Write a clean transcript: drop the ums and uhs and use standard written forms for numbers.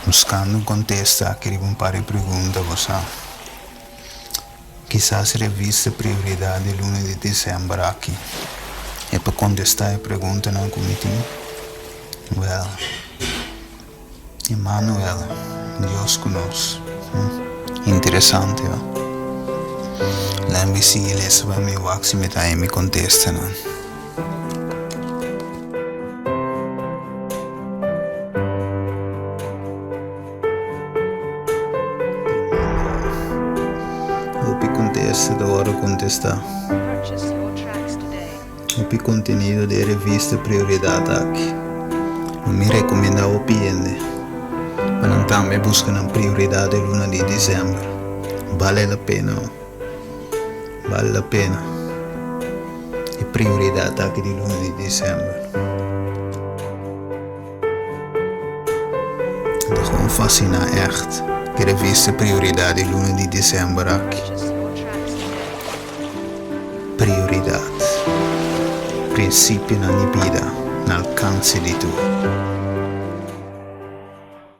buscando um contexto que um par de perguntas, você. Quizás revista prioridade luna de dezembro aqui. É para contestar a pergunta no comitê. Well, Emmanuel, Deus conosco. Interessante, ó. Lembre se ele é meu waxi me tá em me contesta, não? O contesta da hora contestar. O conteúdo da revista prioridade aqui. Não me recomenda o piende. Mas não também busca na prioridade luna de dezembro. Vale a pena, ó. Vale a pena. E prioridade aqui de luna de dezembro. Dat gewoon fascina echt. Que revista prioridade luna de dezembro aqui. Prioridade. Princípio na vida, no alcance de tu.